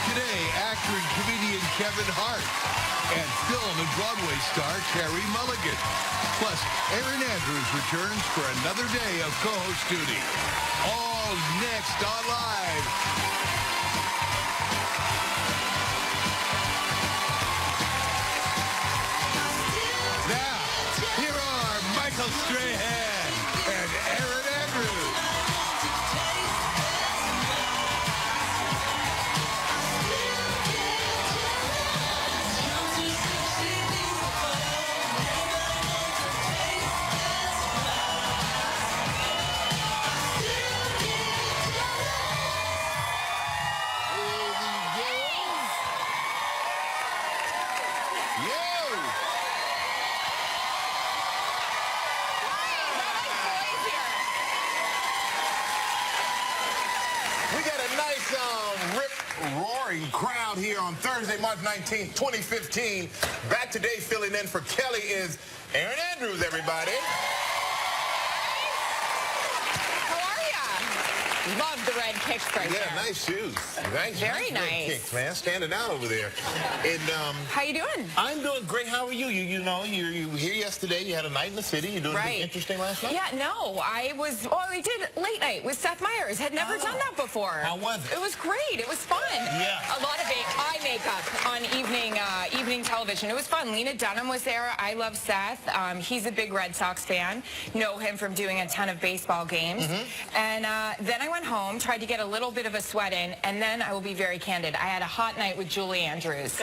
Today, actor and comedian Kevin Hart and film and Broadway star Carey Mulligan. Plus, Erin Andrews returns for another day of co-host duty. All next on Live. Now, here are Michael Strahan and Erin Andrews. We got a nice, rip-roaring crowd here on Thursday, March 19th, 2015. Back today, filling in for Kelly is Erin Andrews, everybody. How are ya? Love the red kicks right there. Yeah, nice shoes. Very red nice. kicks, man. Standing out over there. And, How you doing? I'm doing great. How are you? You were here yesterday. You had a night in the city. You doing anything interesting last night? Yeah, no. I did late night with Seth Meyers. Had never done that before. How was it? It was great. It was fun. Yeah. A lot of eye makeup on evening television. It was fun. Lena Dunham was there. I love Seth. He's a big Red Sox fan. Know him from doing a ton of baseball games. And then I went home, tried to get a little bit of a sweat in, and then I will be very candid. I had a hot night with Julie Andrews.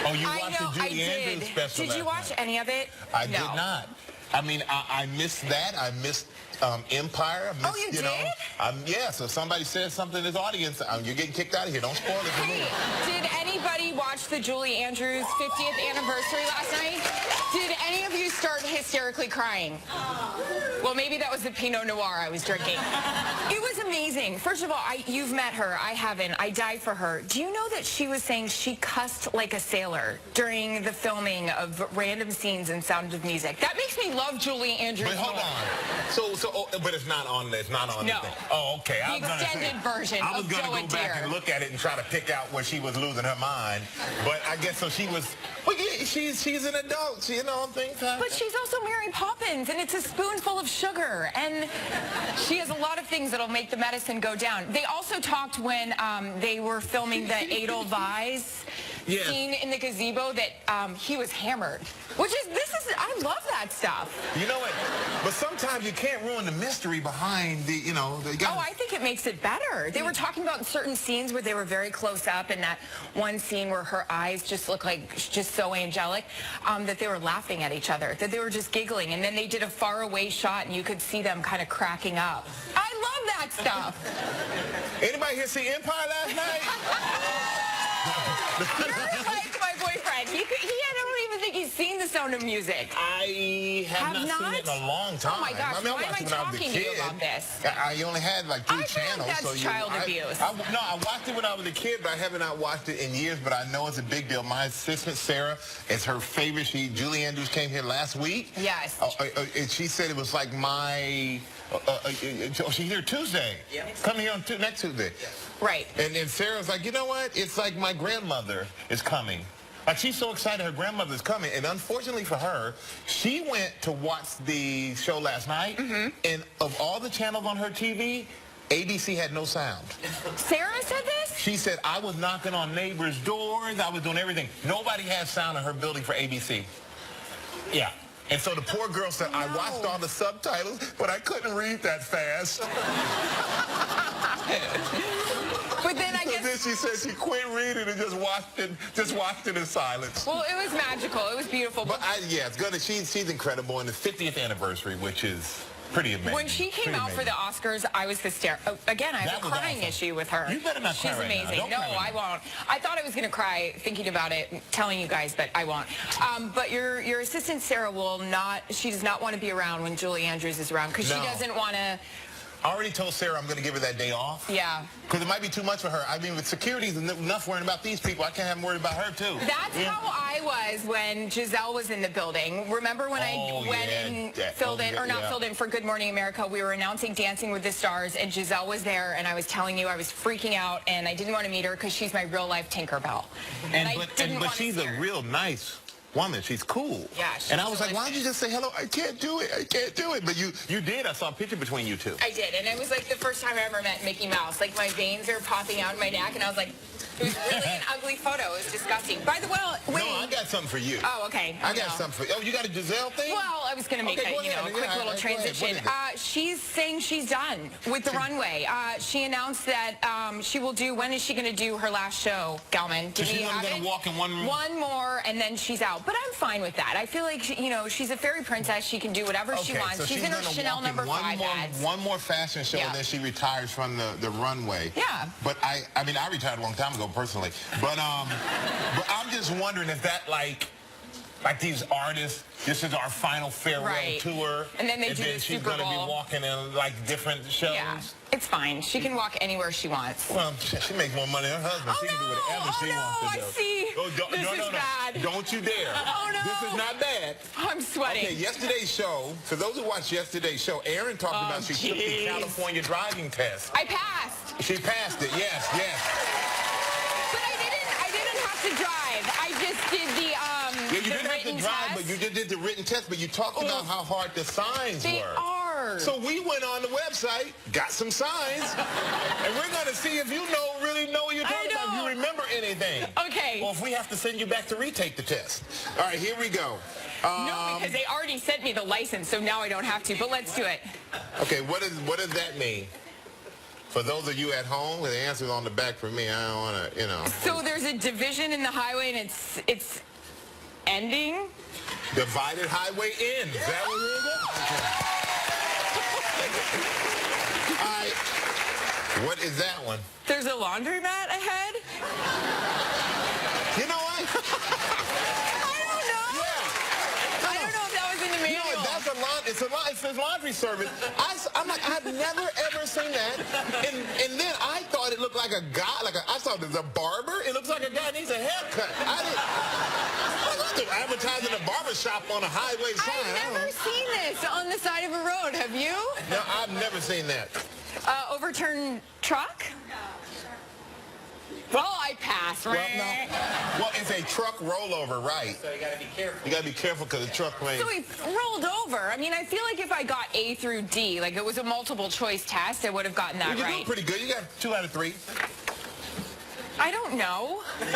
Oh, you watched the Julie Andrews special Did you watch any of it? I did not. I mean, I missed that. I missed Empire. I missed, you did? Yeah, so somebody said something in this audience. You're getting kicked out of here. Don't spoil it for me. Did anybody watch the Julie Andrews 50th anniversary last night? Did any of you start hysterically crying? Well, maybe that was the Pinot Noir I was drinking. It was amazing. First of all, you've met her. I haven't. I died for her. Do you know that she was saying she cussed like a sailor during the filming of random scenes in Sound of Music? That makes me love Julie Andrews. But hold on. But it's not on. It's not on. No. Anything. Oh, okay. The extended version I was of gonna Joe go and back Deere. and look at it and try to pick out where she was losing her mind. But I guess so. She was. Well, yeah, she's an adult. Things happen. But she's also Mary Poppins, and it's a spoonful of sugar, and she has a lot of things that'll make the medicine go down. They also talked when they were filming the Edelweiss scene in the gazebo that he was hammered, I love that stuff. You know what? But sometimes you can't ruin the mystery behind the, Oh, I think it makes it better. They were talking about certain scenes where they were very close up, and that one scene where her eyes just look like just so angelic, that they were laughing at each other, that they were just giggling, and then they did a faraway shot, and you could see them kind of cracking up. I love that stuff. Anybody here see Empire last night? You're like my boyfriend. I don't even think he's seen The Sound of Music. I have not seen it in a long time. Oh my gosh, why am I talking to you about this? I only had like 3 channels. That's child abuse. No, I watched it when I was a kid, but I have not watched it in years, but I know it's a big deal. My assistant, Sarah, it's her favorite. Julie Andrews came here last week. Yes. And she said it was like my... she's here Tuesday. Yeah. Coming here on next Tuesday. Right. And then Sarah's like, you know what? It's like my grandmother is coming. Like, she's so excited her grandmother's coming. And unfortunately for her, she went to watch the show last night. And of all the channels on her TV, ABC had no sound. Sarah said this? She said, I was knocking on neighbors' doors. I was doing everything. Nobody had sound in her building for ABC. Yeah. And so the poor girl said, I watched all the subtitles, but I couldn't read that fast. But then I guess... So then she said she quit reading and just watched it in silence. Well, it was magical. It was beautiful. But it's gonna. She's incredible. And the 50th anniversary, which is pretty amazing. When she came out for the Oscars, I was hysterical. Again, I have a crying issue with her. You better not cry She's right now. amazing. Don't No, cry right I won't. I thought I was going to cry thinking about it, telling you guys, but I won't. But your assistant, Sarah, she does not want to be around when Julie Andrews is around because she doesn't want to I already told Sarah I'm going to give her that day off. Yeah. Because it might be too much for her. I mean, with security's enough worrying about these people. I can't have them worried about her, too. That's how I was when Giselle was in the building. Remember when I went and filled in, or not filled in, for Good Morning America? We were announcing Dancing with the Stars, and Giselle was there, and I was telling you I was freaking out, and I didn't want to meet her because she's my real-life Tinkerbell. But she's a real nice woman. She's cool. Yeah, she's and I was like, delicious. why don't you just say hello? I can't do it. I can't do it. But you did. I saw a picture between you two. I did, and it was like the first time I ever met Mickey Mouse. Like, my veins are popping out in my neck, and I was like, it was really an ugly photo. It was disgusting. By the way, wait. No, I got something for you. Oh, okay. I got something for you. Oh, you got a Giselle thing? Well, I was going to make a quick little transition. She's saying she's done with the runway. She announced that she will do, when is she going to do her last show, Gelman? So she's only going to walk in one more, and then she's out. But I'm fine with that. I feel like, she's a fairy princess. She can do whatever she wants. So she's in her Chanel number 5 ads. One more fashion show, and then she retires from the runway. Yeah. But I mean, I retired a long time ago personally. But I'm just wondering if that like these artists, this is our final farewell tour, and then they do the she's Super going to Bowl. be walking in like different shows. Yeah, it's fine. She can walk anywhere she wants. Well, she makes more money than her husband. She can do whatever she wants to do. I see. Oh, This is bad. Don't you dare. Oh, no. This is not bad. I'm sweating. Okay, yesterday's show, for those who watched yesterday's show, Erin talked about she took the California driving test. I passed. She passed it, yes. But I didn't have to drive. I just did the You didn't have to drive, test. but you did the written test, but you talked about how hard the signs They were. are. So we went on the website, got some signs, and we're going to see if you really know what you're talking about, if you remember anything. Okay. Or if we have to send you back to retake the test. All right, here we go. No, because they already sent me the license, so now I don't have to, but let's do it. Okay, what does that mean? For those of you at home, the answer's on the back for me. I don't want to, So there's a division in the highway, and it's ending? Divided highway ends. Is that what it is? All right. What is that one? There's a laundromat ahead? You know what? I don't know. Yeah. I don't know if that was in the manual. You know, it says laundry service. I'm like, I've never ever seen that. And then I thought it looked like a guy, I thought it was a barber. It looks like a guy needs a haircut. They're advertising a barber shop on a highway sign. I've never seen this on the side of a road. Have you? No, I've never seen that. Overturned truck? Well, I pass. Well, no. Well, it's a truck rollover, right? So you got to be careful. You got to be careful because the truck may... So he rolled over. I mean, I feel like if I got A through D, like it was a multiple choice test, I would have gotten that You're right. doing pretty good. You got 2 out of 3. I don't know. When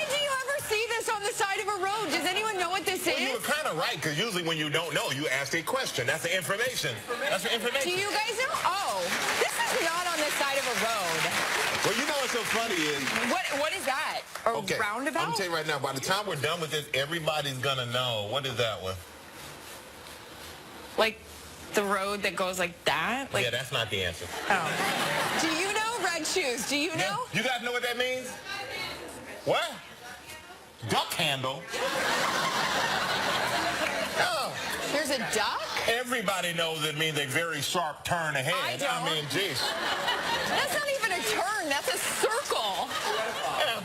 do you ever see this on the side of a road? Does anyone know what this is? You were kind of right, because usually when you don't know, you ask a question. That's the information. That's the information. Do you guys know? Oh, this is not on the side of a road. Well, you know what's so funny is... What is that? A roundabout? I'm going to tell you right now, by the time we're done with this, everybody's going to know. What is that one? Like the road that goes like that? Like, yeah, that's not the answer. Oh. Do you know red shoes? Do you know? You guys know what that means? What? Duck handle. Oh. There's a duck? Everybody knows it means a very sharp turn ahead. I don't. I mean, geez. That's not even a turn. That's a circle. Yeah.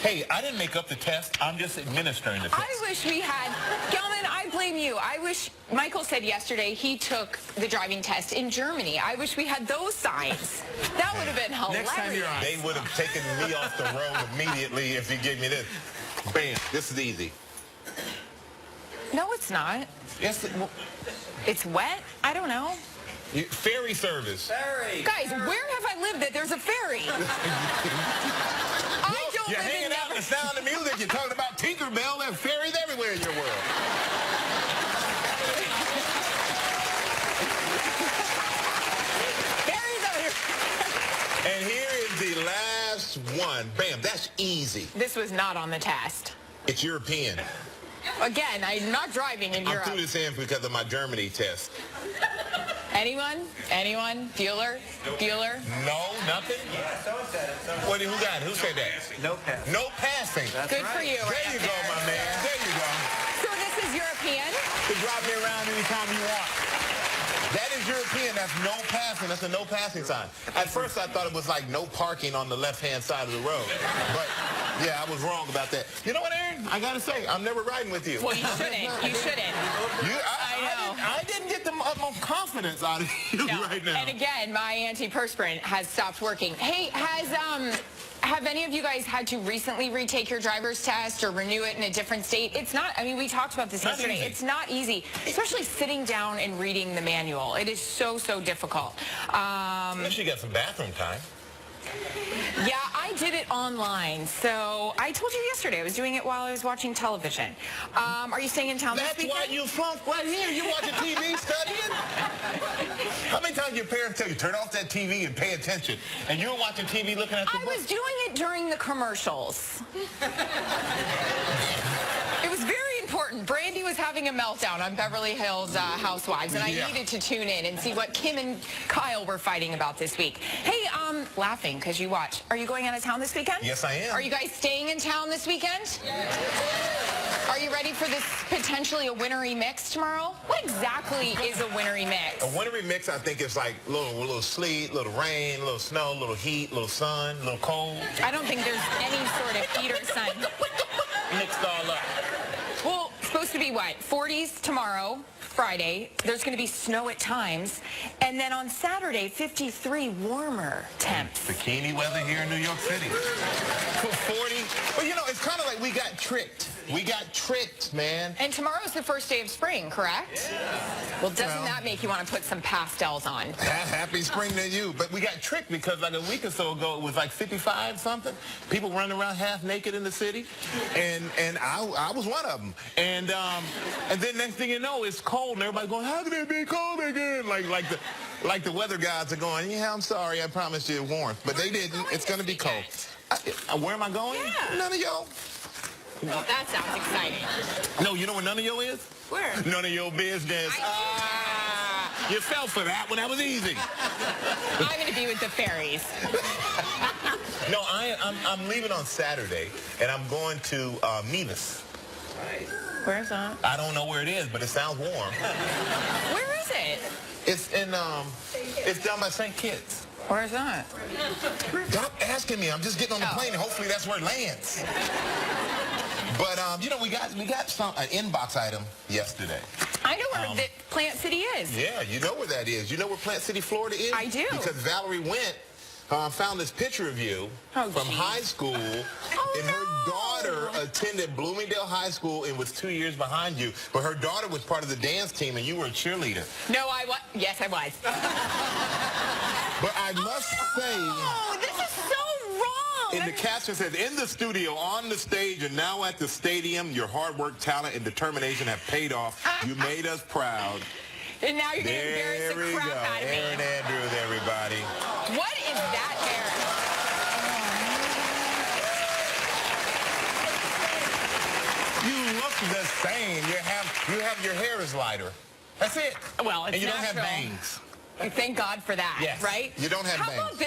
Hey, I didn't make up the test. I'm just administering the test. I wish we had... Gelman, I blame you. I wish... Michael said yesterday he took the driving test in Germany. I wish we had those signs. That would have been hilarious. Next time you're on. They would have taken me off the road immediately if you gave me this. Bam. This is easy. No, it's not. Yes. It's wet? I don't know. Ferry service. Ferry. Guys, where have I lived that there's a ferry? I don't You're live hanging in out in the sound of music. You're talking about Tinkerbell. There's ferries everywhere in your world. Ferries out here. And here is the last one. Bam. That's easy. This was not on the test. It's European. Again, I'm not driving in I Europe. threw this in because of my Germany test. Anyone? Anyone? Bueller? Bueller? No, nothing? Yeah, someone said it. Who got it? Who said that? No pass. No passing. That's Good right. for you. There right you up go, there. my man. There you go. So this is European? You can drive me around anytime you want. That is European. That's no passing. That's a no passing sign. At first, I thought it was like no parking on the left-hand side of the road. But, yeah, I was wrong about that. You know what, Aaron? I got to say, I'm never riding with you. Well, you shouldn't. You shouldn't. I know. I didn't get the utmost confidence out of you right now. And again, my antiperspirant has stopped working. Hey, have any of you guys had to recently retake your driver's test or renew it in a different state? It's not, I mean, we talked about this yesterday. Easy. It's not easy, especially sitting down and reading the manual. It is so, so difficult. Unless you got some bathroom time. Yeah, I did it online. So I told you yesterday I was doing it while I was watching television. Are you staying in town That's this weekend? why you flunked right here. You watching TV, studying? How many times your parents tell you, turn off that TV and pay attention? And you were watching TV looking at the I book? was doing it during the commercials. It was very important. Brandy was having a meltdown on Beverly Hills Housewives, and I needed to tune in and see what Kim and Kyle were fighting about this week. Hey, laughing because you watch. Are you going out of town this weekend? Yes, I am. Are you guys staying in town this weekend? Are you ready for this potentially a wintry mix tomorrow? What exactly is a wintry mix? A wintry mix, I think, is like a little sleet, little rain, a little snow, a little heat, a little sun, a little cold. I don't think there's any sort of heat or sun. Mixed all up. Well, supposed to be what? 40s tomorrow, Friday. There's going to be snow at times. And then on Saturday, 53 warmer temps. Bikini weather here in New York City. 40. Well, you know, it's kind of like we got tricked. We got tricked, man. And tomorrow's the first day of spring, correct? Well, doesn't that make you want to put some pastels on? Happy spring to you. But we got tricked because like a week or so ago, it was like 55 something. People running around half naked in the city. And I was one of them. And then next thing you know, it's cold and everybody going, how can it be cold again? Like the weather gods are going, yeah, I'm sorry, I promised you warmth. But they didn't. It's going to be cold. Where am I going? Yeah. None of y'all. Well, that sounds exciting. No, you know what none of y'all is? Where? None of your business. You fell for that one. That was easy. I'm going to be with the fairies. No, I'm leaving on Saturday, and I'm going to Nevis. Where's that? I don't know where it is, but it sounds warm. Where is it? It's in it's down by St. Kitts. Where's that? Stop asking me. I'm just getting on the plane, and hopefully that's where it lands. But you know, we got an inbox item yesterday. I know where the Plant City is. Yeah, you know where that is. You know where Plant City, Florida is? I do. Because Valerie Went found this picture of you from high school, and her daughter attended Bloomingdale High School and was 2 years behind you. But her daughter was part of the dance team, and you were a cheerleader. No, I was. Yes, I was. But I must say... Oh, this is so wrong. In the caption says, in the studio, on the stage, and now at the stadium, your hard work, talent, and determination have paid off. You made us proud. And now you're going to embarrass the crap out of me. Aaron Andrews, everybody. What is that, Aaron? You look the same. You have your hair is lighter. That's it. Well, it's and you natural. don't have bangs. Thank God for that, Yes. right? You don't have How bangs. about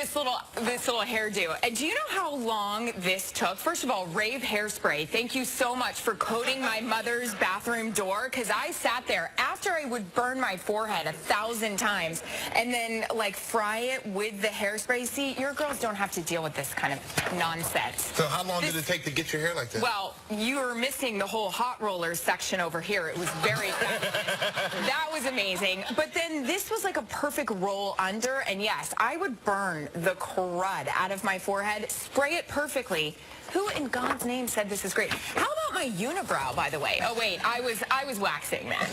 this little hairdo? And do you know how long this took? First of all, Rave Hairspray, thank you so much for coating my mother's bathroom door, because I sat there after I would burn my forehead 1,000 times and then like fry it with the hairspray. See, your girls don't have to deal with this kind of nonsense. So how long did it take to get your hair like that? Well, you were missing the whole hot rollers section over here. It was very fast. That was amazing. But then this was like a perfect roll under, and yes, I would burn the crud out of my forehead, spray it perfectly. Who in God's name said this is great? How about my unibrow, by the way? Oh wait, I was waxing, man.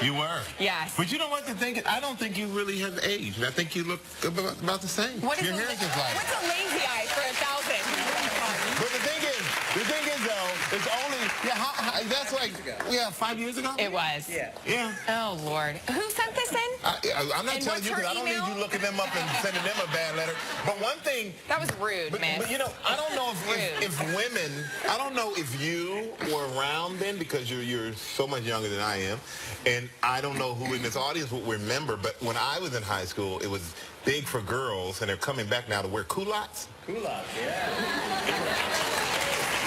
You were? Yes. But you know what? I don't think you really have aged. I think you look about the same. What is your hair is just like. What's a lazy eye for 1,000? But the thing is though, it's only that's like 5 years ago. It was. Yeah. Oh Lord, who sent this in? I'm not And telling what's you because her I don't need email? you looking them up and sending them a bad letter. But one thing. That was rude, man. But you know, I don't know if women, I don't know if you were around then because you're so much younger than I am, and I don't know who in this audience will remember, but when I was in high school, it was big for girls, and they're coming back now to wear culottes. Culottes, yeah.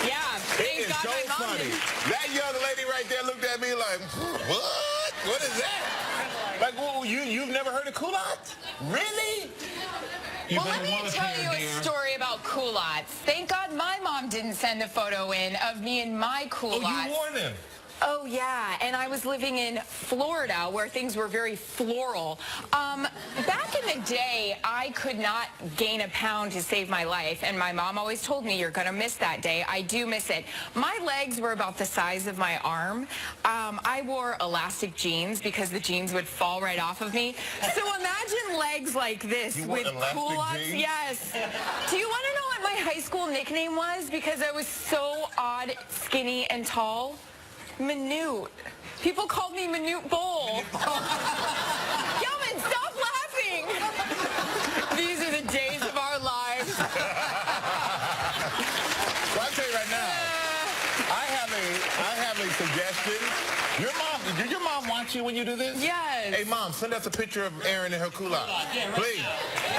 Yeah, It thank is God so my mom funny. didn't. That young lady right there looked at me like, what? What is that? Like, well, You've never heard of culottes? Really? Well, let me tell you a story about culottes. Thank God my mom didn't send a photo in of me and my culottes. Oh, you wore them. Oh, yeah, and I was living in Florida where things were very floral. Back in the day, I could not gain a pound to save my life, and my mom always told me, you're going to miss that day. I do miss it. My legs were about the size of my arm. I wore elastic jeans because the jeans would fall right off of me. So imagine legs like this with culottes. Jeans? Yes. Do you want to know what my high school nickname was? Because I was so odd, skinny, and tall. Minute. People called me Minute Bowl. Gelman, stop laughing. These are the days of our lives. Well, I'll tell you right now, I have a suggestion. Did your mom watch you when you do this? Yes. Hey, Mom, send us a picture of Erin and her culottes. Please.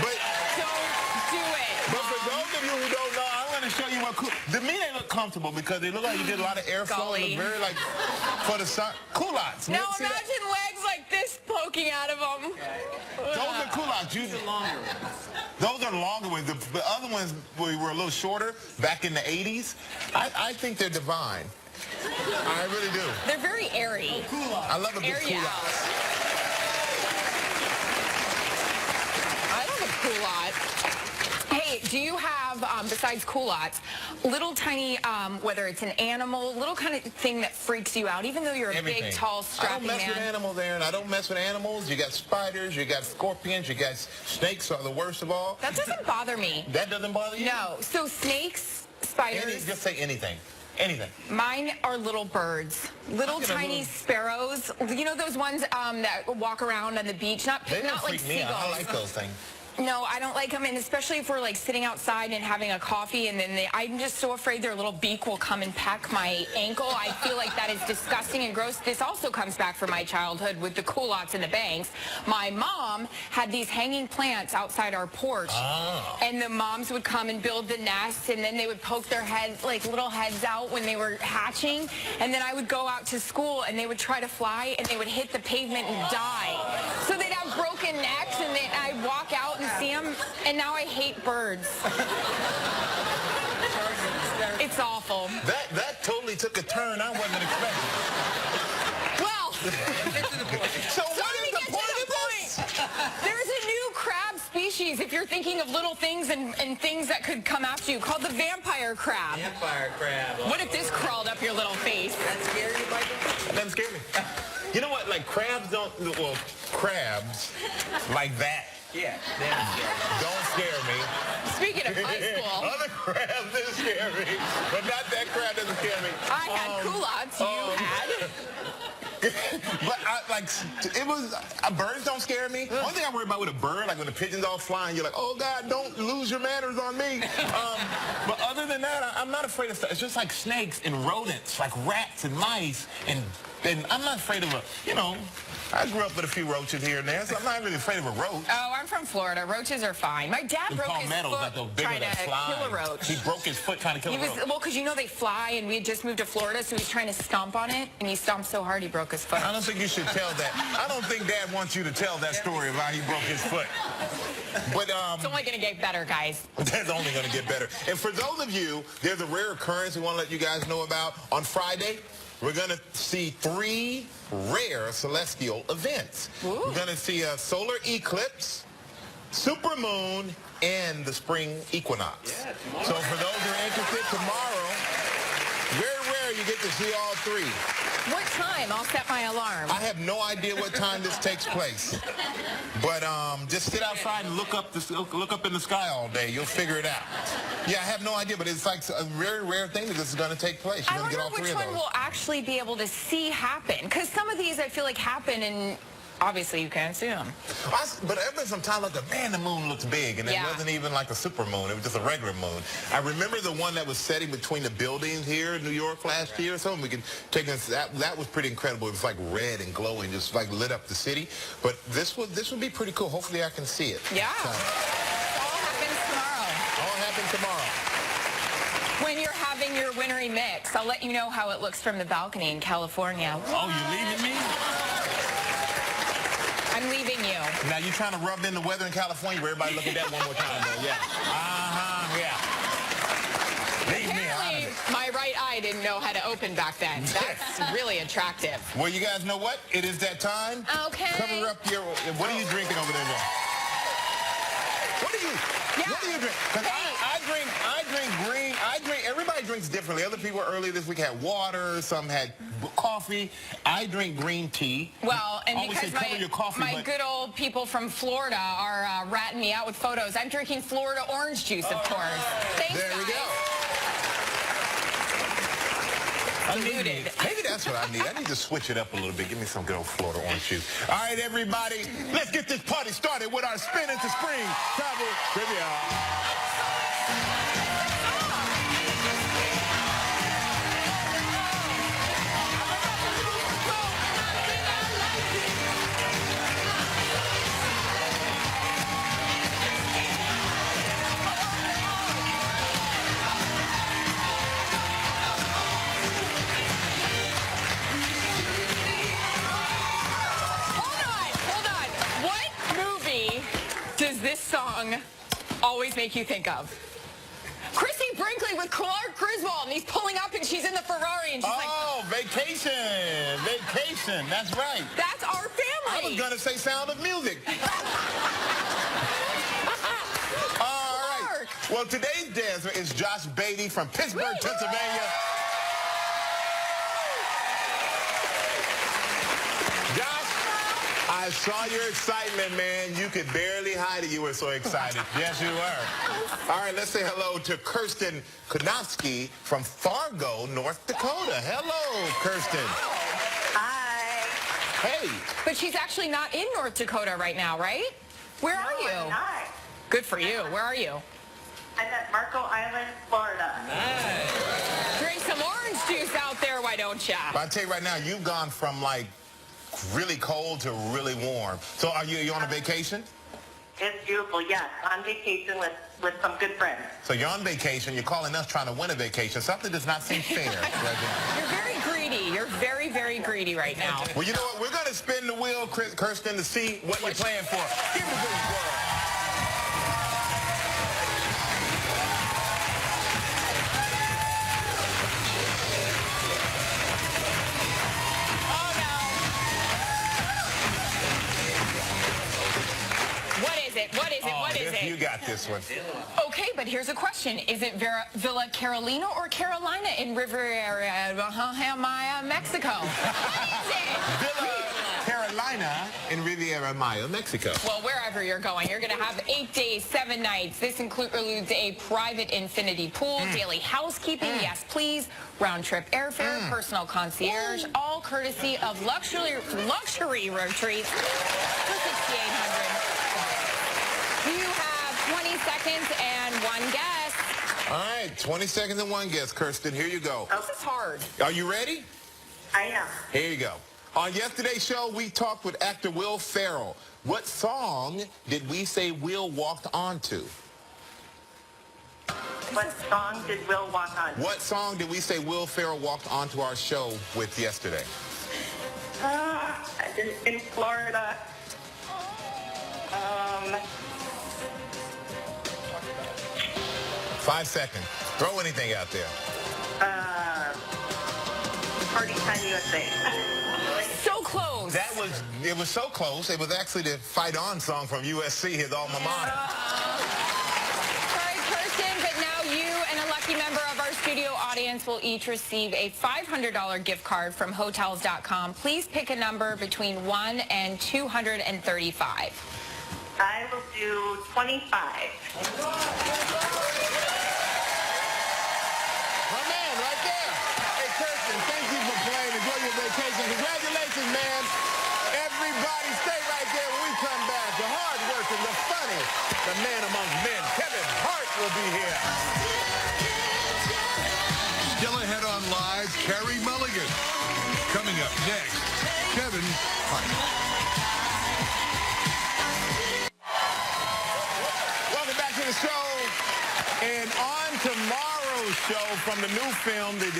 But Don't do it. But for those of you who don't know, I'm going to show you what to me they look comfortable because they look like you get a lot of airflow. They look very like for the sun. Culottes. Now imagine legs like this poking out of them. Those are culottes. Those are longer ones. The other ones were a little shorter back in the 80s. I think they're divine. I really do. They're very airy. I love a good Air you culotte. out. I love a culotte. Hey, do you have, besides culottes, little tiny, whether it's an animal, little kind of thing that freaks you out, even though you're a big, tall, strappy man? I don't mess with animals, Erin. I don't mess with animals. You got spiders, you got scorpions, you got snakes are the worst of all. That doesn't bother me. That doesn't bother you? No. So snakes, spiders. Just say anything. Anything. Mine are little birds, little tiny sparrows. You know those ones that walk around on the beach? Not like freak me out. seagulls. I like those things. No, I don't like them, and especially if we're like sitting outside and having a coffee, and then I'm just so afraid their little beak will come and peck my ankle. I feel like that is disgusting and gross. This also comes back from my childhood with the culottes and the bangs. My mom had these hanging plants outside our porch, and the moms would come and build the nests, and then they would poke their heads, like little heads out when they were hatching, and then I would go out to school, and they would try to fly, and they would hit the pavement and die. So they'd have broken necks, and I'd walk out and see them, and now I hate birds. It's awful. That totally took a turn I wasn't expecting. Well, So what is the point of this? There's a new crab species, if you're thinking of little things and things that could come after you, called the vampire crab. Vampire crab. What if this crawled up your little face? That scare you, Michael? That doesn't scare me. You know what? Like crabs crabs like that Yeah. don't scare me. Speaking of high school, Other crabs didn't scare me, but not that crab doesn't scare me. I had culottes, you had. But birds don't scare me. One thing I worry about with a bird, like when the pigeon's all flying, you're like, oh God, don't lose your manners on me. But other than that, I'm not afraid of stuff. It's just like snakes and rodents, like rats and mice, and I'm not afraid of I grew up with a few roaches here and there, so I'm not really afraid of a roach. Oh, I'm from Florida. Roaches are fine. My dad broke his foot trying to kill a roach. He broke his foot trying to kill a roach. Well, because you know they fly, and we had just moved to Florida, so he was trying to stomp on it, and he stomped so hard he broke his foot. I don't think you should tell that. I don't think Dad wants you to tell that story of how he broke his foot. But It's only going to get better, guys. that's only going to get better. And for those of you, there's a rare occurrence we want to let you guys know about. On Friday, we're going to see 3 rare celestial events. Ooh. We're going to see a solar eclipse, supermoon, and the spring equinox. Yeah, tomorrow. So for those who are interested, tomorrow, very rare you get to see all 3. What time? I'll set my alarm. I have no idea what time this takes place, but just sit outside and look up in the sky all day. You'll figure it out. Yeah, I have no idea, but it's like a very rare thing that this is going to take place. You're I going to wonder get all 3 which of one those. we'll actually be able to see happen. Because some of these I feel like happen and obviously you can't see them. But every some time, like, man, the moon looks big, and it wasn't even like a super moon. It was just a regular moon. I remember the one that was setting between the buildings here in New York last year or something. We can take this. That was pretty incredible. It was like red and glowing, just like lit up the city. But this would be pretty cool. Hopefully, I can see it. Yeah. So, It all happens tomorrow. all happens tomorrow. When you're having your wintry mix, I'll let you know how it looks from the balcony in California. Oh, you leaving me? I'm leaving you. Now, you trying to rub in the weather in California? Where everybody look at that one more time, though. Yeah. Yeah. Leave me out of Apparently, it. my right eye didn't know how to open back then. That's really attractive. Well, you guys know what? It is that time. Okay. Cover up your... What are you drinking over there, Joe? What do you drink? Because I drink green. Everybody drinks differently. Other people earlier this week had water. Some had coffee. I drink green tea. Well, and Always because say cover your coffee, my but- good old people from Florida are ratting me out with photos, I'm drinking Florida orange juice, of course. Thanks, There we guys. go. Diluted. Maybe that's what I need. I need to switch it up a little bit. Give me some good old Florida orange juice. All right, everybody, let's get this party started with our Spin into Spring Travel Trivia. Hold on. What movie does this song always make you think of? Chrissy Brinkley with Clark Griswold, and he's pulling up and she's in the Ferrari and she's like, Oh, Vacation. Vacation. That's right. that's our I was family. going to say Sound of Music. All right. Well, today's dancer is Josh Beatty from Pittsburgh, Pennsylvania. Josh, I saw your excitement, man. You could barely hide it. You were so excited. Yes, you were. All right, let's say hello to Kirsten Konofsky from Fargo, North Dakota. Hello, Kirsten. Hi. Hey. But she's actually not in North Dakota right now, right? Where are No, you? I'm not. Good for you. Where are you? I'm at Marco Island, Florida. Drink some orange juice out there, why don't ya? But I tell you right now, you've gone from like really cold to really warm. So are you on a vacation? It's beautiful, yes. On vacation with some good friends. So you're on vacation, you're calling us trying to win a vacation. Something does not seem fair. You're very greedy. You're very, very greedy right now. Well, you know what? We're going to spin the wheel, Kirsten, to see what you're playing for. Give me the wheel. Oh, no. What is it? What is it? What is You it? got this one. Okay, but here's a question. Is it Villa Carolina or Carolina in Riviera, Mexico? What is it? Villa Carolina in Riviera Maya, Mexico. Well, wherever you're going, you're going to have 8 days, 7 nights. This includes a private infinity pool, daily housekeeping, yes please, round-trip airfare, personal concierge, all courtesy of luxury retreats for $6,800. You have 20 seconds and one guess. All right, 20 seconds and one guess, Kirsten. Here you go. This is hard. Are you ready? I am. Here you go. On yesterday's show, we talked with actor Will Ferrell. What song did we say Will walked onto? What song did Will walk on? What song did we say Will Ferrell walked onto our show with yesterday? In Florida. 5 seconds. Throw anything out there. Party Time USA. So close. It was so close. It was actually the Fight On song from USC, his alma mater. Sorry, Kirsten, but now you and a lucky member of our studio audience will each receive a $500 gift card from Hotels.com. Please pick a number between 1 and 235. I will do 25. My man, right there. Hey, Kirsten, thank you for playing. Enjoy your vacation. Congratulations, man. Everybody stay right there when we come back. The hard working, the funny, the man among men, Kevin Hart will be here. Still ahead on Live, Carrie Mulligan. Coming up next, Kevin Hart. Welcome back to the show. And on tomorrow Heroes show from the new film, the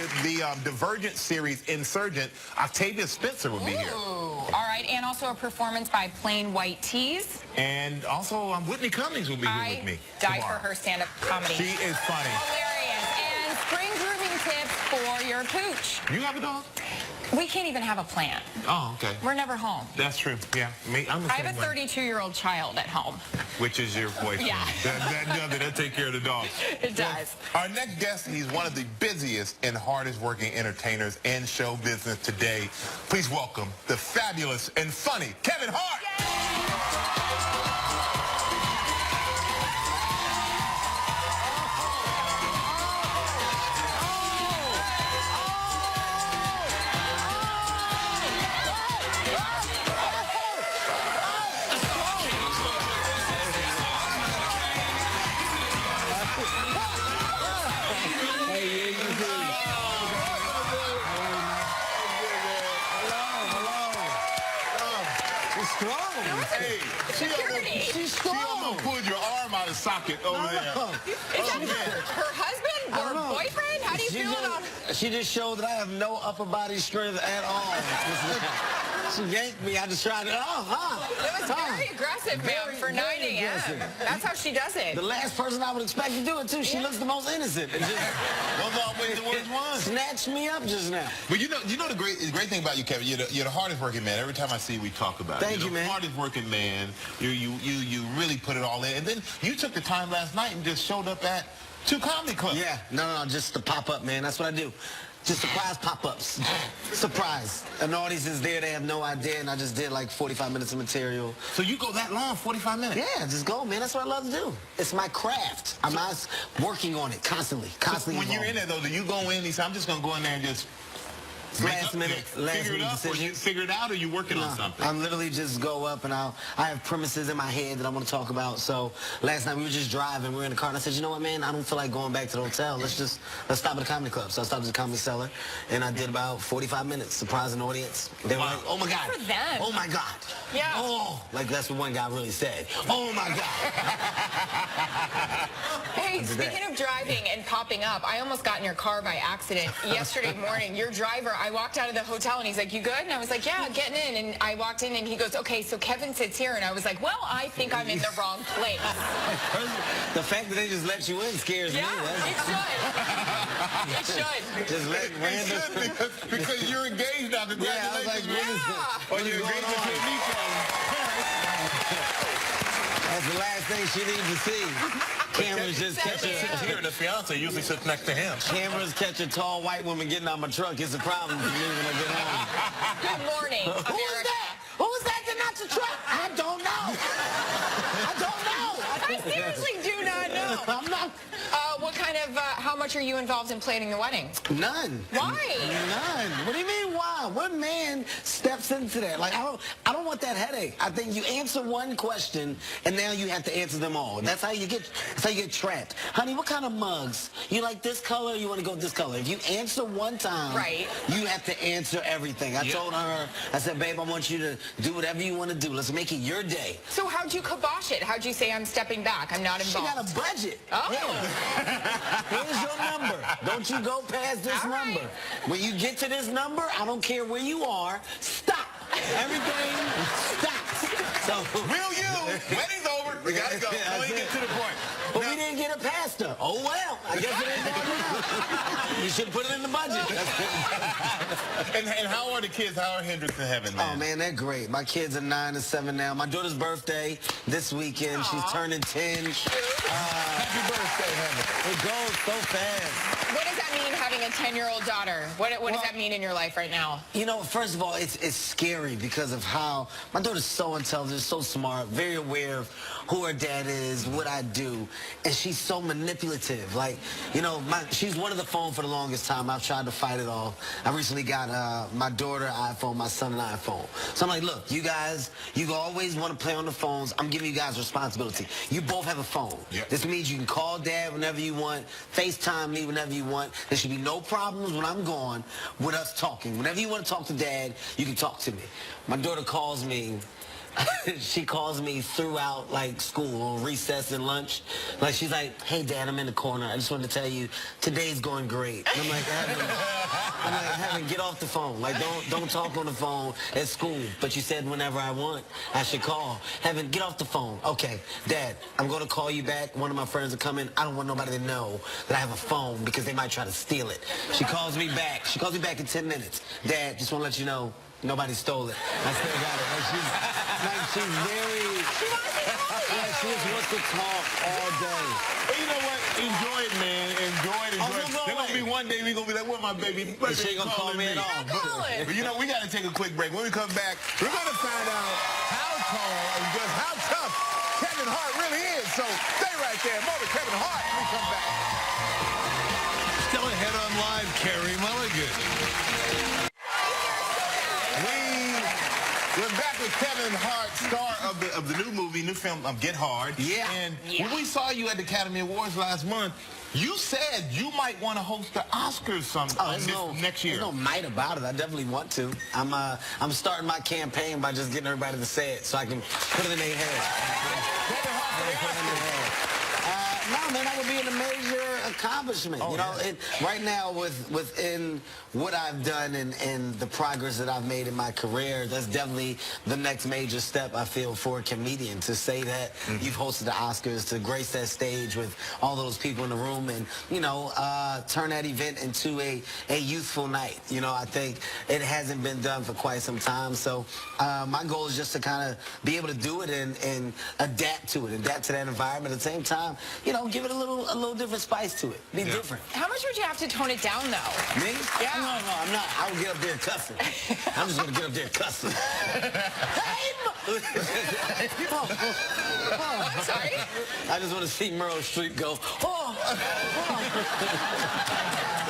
Divergent series, Insurgent. Octavia Spencer will be here. Ooh. All right, and also a performance by Plain White Tees. And also, Whitney Cummings will be here with me I die tomorrow. for her stand-up comedy. She is funny. Hilarious. And spring grooming tips for your pooch. You have a dog? We can't even have a plant. Oh, okay. We're never home. That's true. Yeah, me. I'm the I same have a way. 32-year-old child at home. Which is your boyfriend. Yeah. That take care of the dog. It does. Our next guest, he's one of the busiest and hardest working entertainers in show business today. Please welcome the fabulous and funny Kevin Hart. Hey, She's she almost pulled your arm out of socket over there. Is that her husband or boyfriend? How do you feel about She just showed that I have no upper body strength at all. She yanked me. I just tried to, It was very aggressive, ma'am, for 9 a.m. aggressive. That's how she does it. The last person I would expect to do it, too. She looks the most innocent. It just Those are always the worst ones. snatched me up just now. But you know the great thing about you, Kevin. You're the hardest working man. Every time I see you, we talk about it. Thank you, man. The hardest working man. You really put it all in. And then you took the time last night and just showed up at 2 comedy clubs. Yeah, no, just to pop up, man. That's what I do. Just surprise pop-ups. Surprise. An audience is there, they have no idea, and I just did like 45 minutes of material. So you go that long, 45 minutes? Yeah, just go, man. That's what I love to do. It's my craft. I'm not working on it constantly. When you're in there, though, do you go in and say, I'm just going to go in there and just Last minute figure it up, or decision. you figure it out, or you working on something? I'm literally just go up and I have premises in my head that I want to talk about. So last night we were just driving, we were in the car, and I said, you know what, man, I don't feel like going back to the hotel. Let's stop at the comedy club. So I stopped at the Comedy Cellar, and I did about 45 minutes, surprising the audience. They were like, oh my God. For them. Oh my God. Yeah. Oh, like that's what one guy really said. Oh my God. Hey, speaking of driving and popping up, I almost got in your car by accident yesterday morning. Your driver, I walked out of the hotel and he's like, you good? And I was like, yeah, getting in. And I walked in and he goes, okay, so Kevin sits here. And I was like, well, I think I'm in the wrong place. The fact that they just let you in scares me. Yeah, it should. It should. Just let random... because you're engaged now. Congratulations. Yeah, I was like, Yeah. Or you're engaged to Nico. That's the last thing she needs to see. Cameras just catch her. Here, the fiance usually sits next to him. Cameras catch a tall white woman getting out my truck. It's a problem for me when I get home. Good morning, Who is America. that? Who is that that's not your truck? I don't know. I don't know. I seriously do not know. I'm not. What kind of, how much are you involved in planning the wedding? None. Why? None. What do you mean why? What man steps into that? Like I don't want that headache. I think you answer one question and now you have to answer them all. That's how you get trapped. Honey, what kind of mugs? You like this color or you want to go this color? If you answer one time, Right. you have to answer everything. I told her, I said, babe, I want you to do whatever you want to do. Let's make it your day. So how'd you kibosh it? How'd you say I'm stepping back? I'm not She involved. got a budget. Oh. Here's your number. Don't you go past this All right. number. When you get to this number, I don't care where you are, stop. Everything stops. So, Will you? Wedding's over. We gotta go. Yeah, Now you get to the point. but we didn't get her past her. Oh, well. I guess it ain't going now. You should put it in the budget. And how are the kids? How are Hendrix and Heaven, man? Oh, man, they're great. My kids are 9 and 7 now. My daughter's birthday this weekend. She's turning 10. Happy birthday, Heaven. It goes so fast. What does that mean, having a 10-year-old daughter? What does that mean in your life right now? You know, first of all, it's scary because of how my daughter's so intelligent, so smart, very aware of who her dad is, what I do, and she's so manipulative. Like, you know, she's wanted the phone for the longest time. I've tried to fight it off. I recently got my daughter an iPhone, my son an iPhone. So I'm like, look, you guys, you always want to play on the phones. I'm giving you guys responsibility. You both have a phone. Yep. This means you can call dad whenever you want, FaceTime me whenever you want. There should be no problems when I'm gone with us talking. Whenever you want to talk to dad, you can talk to me. My daughter calls me she calls me throughout like school on recess and lunch. Like she's like, "Hey Dad, I'm in the corner. I just wanted to tell you today's going great." And I'm like, Heaven, get off the phone. Like don't talk on the phone at school. But you said whenever I want, I should call. Heaven, get off the phone. Okay, Dad, I'm gonna call you back. One of my friends are coming. I don't want nobody to know that I have a phone because they might try to steal it. She calls me back. She calls me back in 10 minutes. Dad, just want to let you know, nobody stole it. I still got it. She's very... She just wants to talk all day. But you know what? Enjoy it, man. Enjoy it. There's going to be one day we're going to be like, where my baby? She ain't going to call me at all. But you know, we got to take a quick break. When we come back, we're going to find out how tall and just how tough Kevin Hart really is. So stay right there. More with Kevin Hart when we come back. Still ahead on live, Carey Mulligan. We're back with Kevin Hart, star of the new film Get Hard. Yeah. And when we saw you at the Academy Awards last month, you said you might want to host the Oscars next year. There's no might about it. I definitely want to. I'm starting my campaign by just getting everybody to say it so I can put it in their head. Kevin Hart for the Oscars. No, man, that would be an major accomplishment. Oh, you know, yeah. Right now within what I've done and the progress that I've made in my career, that's definitely the next major step, I feel, for a comedian, to say that you've hosted the Oscars, to grace that stage with all those people in the room and, you know, turn that event into a youthful night. You know, I think it hasn't been done for quite some time. So my goal is just to kind of be able to do it and adapt to that environment. At the same time, you know, give it a little different spice to it. Be different. How much would you have to tone it down, though? Me? Yeah. No, I'm not. I would get up there cussing. I'm just gonna get up there cussing. Sorry? I just want to see Meryl Streep go,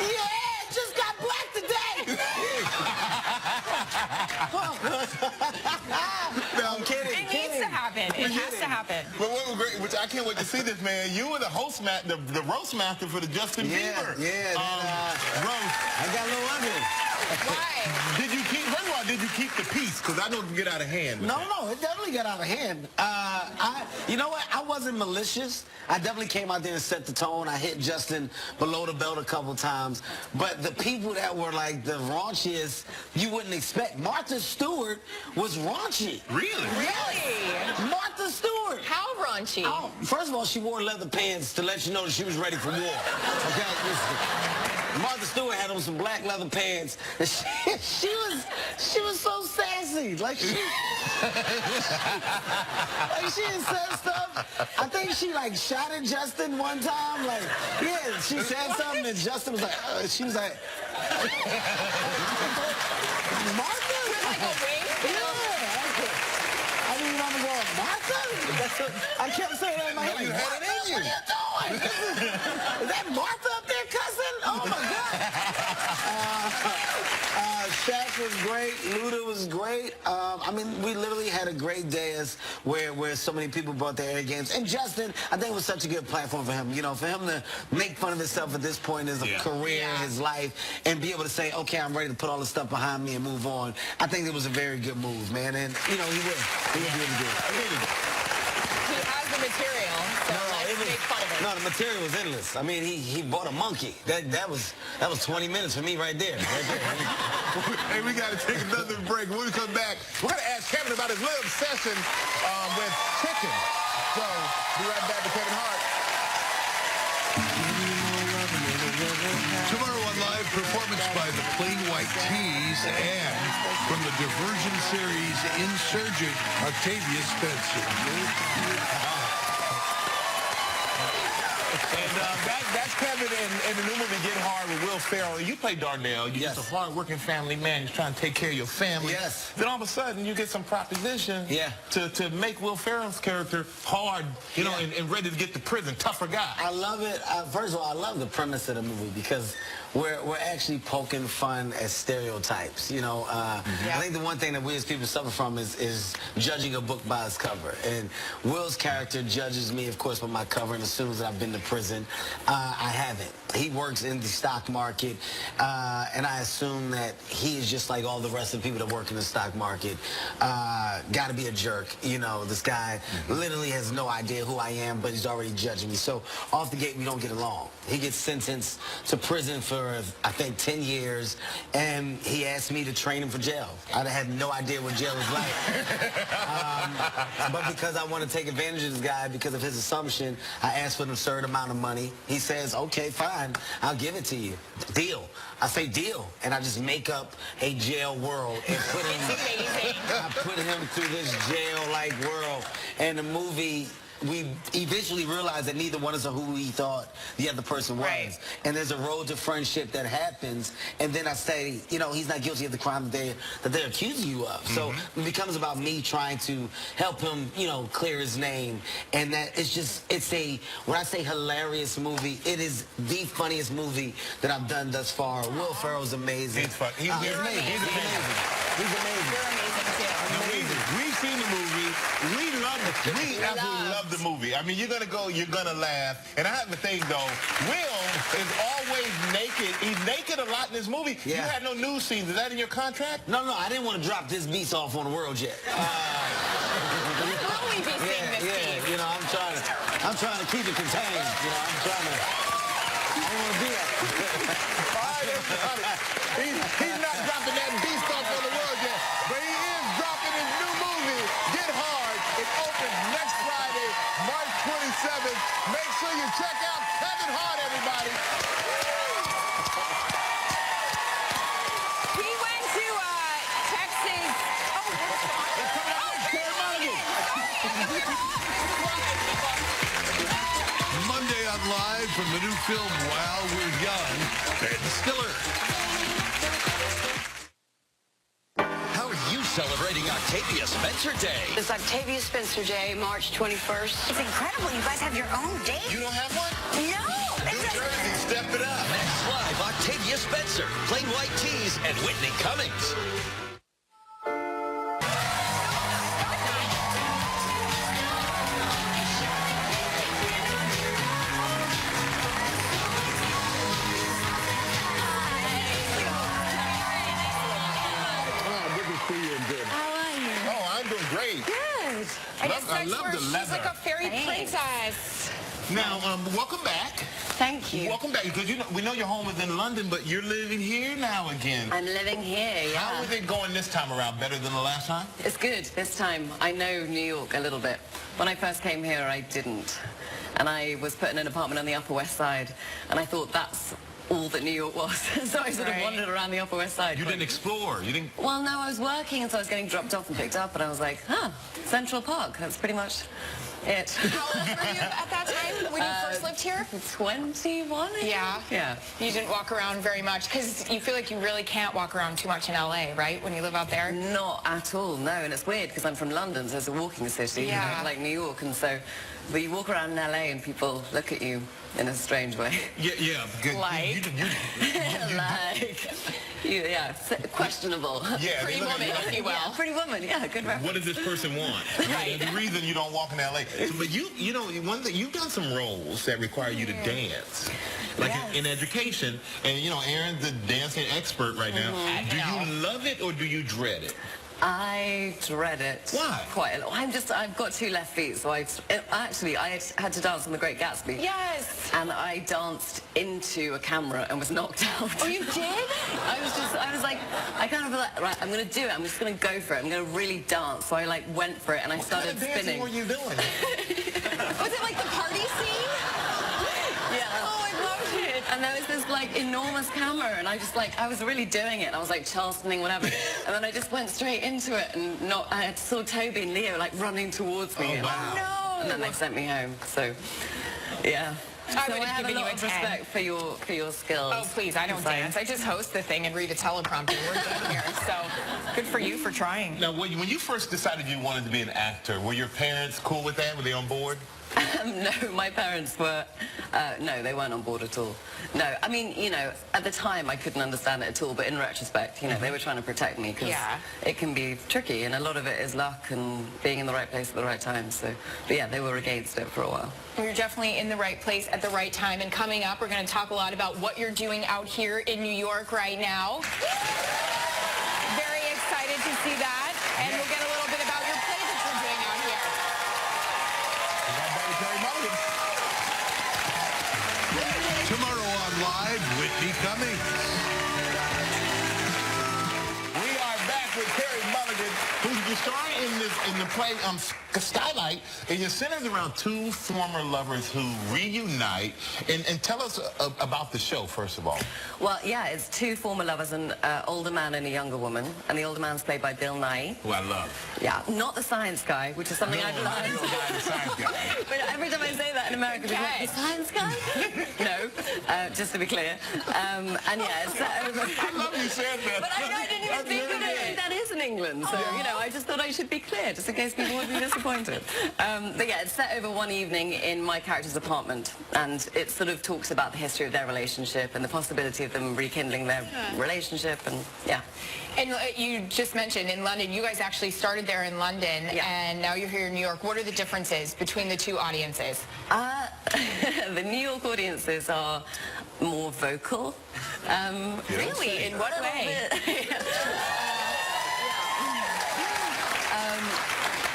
yeah, just got black today. No, I'm kidding. It needs to happen. It has to happen. But what was great, which I can't wait to see this, man. You were the host, the roast master for the Justin Bieber. Yeah. Roast. I got a little ugly. Why? First of all, did you keep the peace? Because I know it can get out of hand. No, it definitely got out of hand. You know what? I wasn't malicious. I definitely came out there and set the tone. I hit Justin below the belt a couple times. But the people that were like the raunchiest, you wouldn't expect. Martha Stewart was raunchy. Really? Really? Martha Stewart. How raunchy? Oh, first of all, she wore leather pants to let you know that she was ready for war. Okay, listen. Martha Stewart had on some black leather pants. And she was so sassy. Like she had said stuff. I think she like shot at Justin one time. Like, yeah, she said something and Justin was like, she was like, Martha? With like a wing? I didn't want to go, Martha? I kept saying that in my head. You Like, had it in you. what are you doing? Is that Martha up there cussing? Oh my God. Shaq was great. Luda was great. I mean, we literally had a great day where so many people brought their A games. And Justin, I think it was such a good platform for him. You know, for him to make fun of himself at this point in his career, his life, and be able to say, okay, I'm ready to put all this stuff behind me and move on. I think it was a very good move, man. And, you know, he will. He will be able to do it. He has the material, so let's make fun of it. No, the material was endless. I mean, he bought a monkey. That was 20 minutes for me right there. Hey, we got to take another break. When we come back, we're going to ask Kevin about his little obsession with chicken. So, be right back with Kevin Hart. Tomorrow on live, performance by the Plain White Tees and from the diversion series Insurgent, Octavia Spencer. And that's Kevin in the new movie Get Hard with Will Ferrell. You play Darnell. You're just a hard-working family man. You're trying to take care of your family. Yes. Then all of a sudden, you get some proposition to make Will Ferrell's character hard, you know, and ready to get to prison. Tougher guy. I love it. First of all, I love the premise of the movie because we're actually poking fun at stereotypes. You know, I think the one thing that we as people suffer from is judging a book by its cover. And Will's character judges me, of course, by my cover and assumes that I've been to prison. I haven't. He works in the stock market, and I assume that he is just like all the rest of the people that work in the stock market. Got to be a jerk. You know, this guy literally has no idea who I am, but he's already judging me. So off the gate, we don't get along. He gets sentenced to prison for, I think, 10 years, and he asked me to train him for jail. I had no idea what jail was like. But because I want to take advantage of this guy, because of his assumption, I asked for an absurd amount of money. He says, okay, fine, I'll give it to you. Deal. I say deal, and I just make up a jail world and put him, I put him through this jail-like world. And the movie, we eventually realized that neither one of us are who we thought the other person was. Right. And there's a road to friendship that happens. And then I say, you know, he's not guilty of the crime that they're accusing you of. So it becomes about me trying to help him, you know, clear his name. And that it's just, when I say hilarious movie, it is the funniest movie that I've done thus far. Will Ferrell's amazing. He's fun. He's amazing. He's amazing. He's amazing. You're amazing, too. We've seen the movie. We absolutely love the movie. I mean, you're gonna laugh. And I have to think though, Will is always naked. He's naked a lot in this movie. Yeah. You had no nude scenes. Is that in your contract? No, I didn't want to drop this beast off on the world yet. Will we be seeing this piece? You know, I'm trying to keep it contained. You know, I don't want to do that. All right, everybody. He's not dropping that beast off on the world yet, but he is dropping his new movie, Get Hard. It opens next Friday, March 27th. Make sure you check out Kevin Hart, everybody. He went to Texas. Monday on Live from the new film While We're Young, Ben Stiller. How are you celebrating Octavia Spencer Day? It's Octavia Spencer Day, March 21st. It's incredible. You guys have your own date? You don't have one? No! New Jersey, step it up. Next Live, Octavia Spencer, Plain White Tees, and Whitney Cummings. Oh, I'm doing great. Good. I love the She's leather. like a fairy Thanks. princess. Now, welcome back. Thank you. Welcome back, because we know your home is in London, but you're living here now again. I'm living here, yeah. How is it going this time around? Better than the last time? It's good this time. I know New York a little bit. When I first came here, I didn't. And I was put in an apartment on the Upper West Side, and I thought that's all that New York was. So I sort of Right. wandered around the Upper West Side. You didn't explore. You didn't. Well, no, I was working, and so I was getting dropped off and picked up, and I was like, Central Park. That's pretty much it. How old were you at that time when you first lived here? 21? Yeah. Yeah. You didn't walk around very much because you feel like you really can't walk around too much in LA, right? When you live out there. Not at all, no. And it's weird because I'm from London, so it's a walking city, Yeah. like New York. And so, but you walk around in LA and people look at you in a strange way. Yeah. Good. Like? Questionable. Yeah. Pretty they look at woman, you like, if you will. Yeah, pretty woman, yeah, good reference. what does this person want? Right. The reason you don't walk in L.A. So, but you know, one thing, you've done some roles that require you to dance, like Yes. in education. And you know, Aaron's a dancing expert right now. Do you love it or do you dread it? I dread it. Why? Quite a lot. I've got two left feet, so I had to dance on The Great Gatsby. Yes. And I danced into a camera and was knocked out. Oh, you did? I was like, I kind of like, right, I'm going to do it. I'm just going to go for it. I'm going to really dance. So I like went for it and I started What kind of dancing spinning. were you doing? Was it like the party scene? Yeah. Oh, I loved it. And there was this like enormous camera and I was really doing it. And I was like Charlestoning, whatever. And then I just went straight into it and I saw Toby and Leo like running towards me. Oh, and, wow. No. and then they sent me home. So, yeah. I So would I have have a given you lot a of 10. respect for your skills. Oh, please, I don't 'Cause dance. I just host the thing and read a teleprompter. We're done here. So good for you for trying. Now, when you first decided you wanted to be an actor, were your parents cool with that? Were they on board? No, my parents were, no, they weren't on board at all. No, I mean, you know, at the time I couldn't understand it at all, but in retrospect, you know, they were trying to protect me because it can be tricky, and a lot of it is luck and being in the right place at the right time. So, but yeah, they were against it for a while. You're definitely in the right place at the right time, and coming up, we're going to talk a lot about what you're doing out here in New York right now. Very excited to see that, and we'll get a little bit about your play that you're doing out here. Tomorrow on Live, Whitney Cummings. We are back with Carey Mulligan, who's the star in the play Skylight. It just centers around two former lovers who reunite. And tell us about the show, first of all. Well, yeah, it's two former lovers, an older man and a younger woman. And the older man's played by Bill Nye. Who I love. Yeah, not the science guy, which is something I've learned. The science guy. But every time I say that in America, people are like, the science guy? No, just to be clear. And yeah, it's set over... I love you saying that. But I didn't even think of it. That is in England. So, you know, I just thought I should be clear, just in case people would be disappointed. But yeah, it's set over one evening in my character's apartment. And it sort of talks about the history of their relationship and the possibility of them rekindling their relationship. And yeah. And you just mentioned in London, you guys actually started there in London, and now you're here in New York. What are the differences between the two audiences? The New York audiences are more vocal. Really? In what way?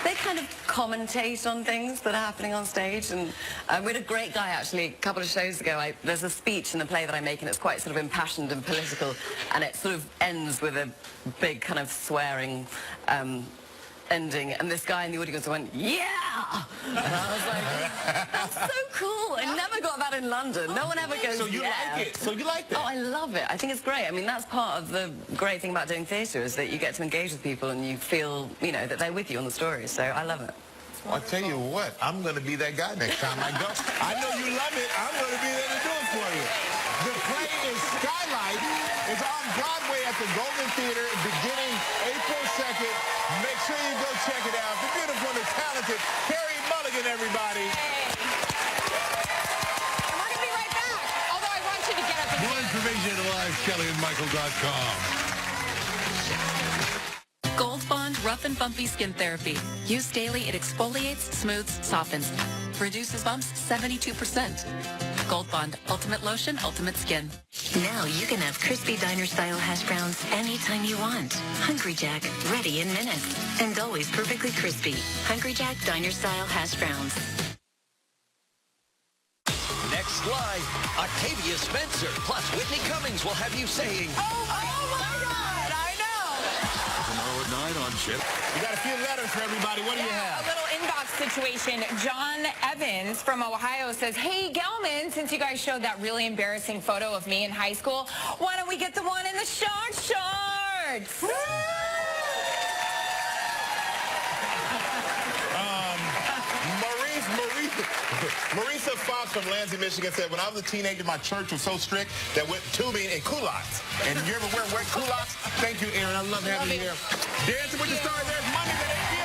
They kind of commentate on things that are happening on stage, and we had a great guy actually a couple of shows ago. There's a speech in the play that I make, and it's quite sort of impassioned and political, and it sort of ends with a big kind of swearing ending, and this guy in the audience went, yeah! And I was like, that's so cool. I never got that in London. No one ever goes, So you like it? So you like that? Oh, I love it. I think it's great. I mean, that's part of the great thing about doing theatre, is that you get to engage with people and you feel, you know, that they're with you on the story. So I love it. I'll tell you what, I'm going to be that guy next time I go. I know you love it. I'm going to be there to do it for you. The play is Skylight. It's on Broadway at the Golden Theater beginning April 2nd. Make sure you go check it out. The beautiful and the talented Carey Mulligan, everybody. And we're going to be right back. Although I want you to get up and More information at LiveKellyandMichael.com. Gold Bond Rough and Bumpy Skin Therapy. Used daily, it exfoliates, smooths, softens. Reduces bumps 72%. Gold Bond Ultimate Lotion, Ultimate Skin. Now you can have crispy diner-style hash browns anytime you want. Hungry Jack, ready in minutes. And always perfectly crispy. Hungry Jack diner-style hash browns. Next live, Octavia Spencer plus Whitney Cummings will have you saying, oh my God, I know. Tomorrow at 9 on Chip. We got a few letters for everybody. What do you have? A little inbox situation. John Evans from Ohio says, hey, Gelman, since you guys showed that really embarrassing photo of me in high school, why don't we get the one in the short shorts? Marisa Fox from Lansing, Michigan said, when I was a teenager, my church was so strict that went tubing in culottes. And you ever wear wet culottes? Thank you, Aaron. I love having you here. Dancing with the Stars, there's Monday at 8 p.m.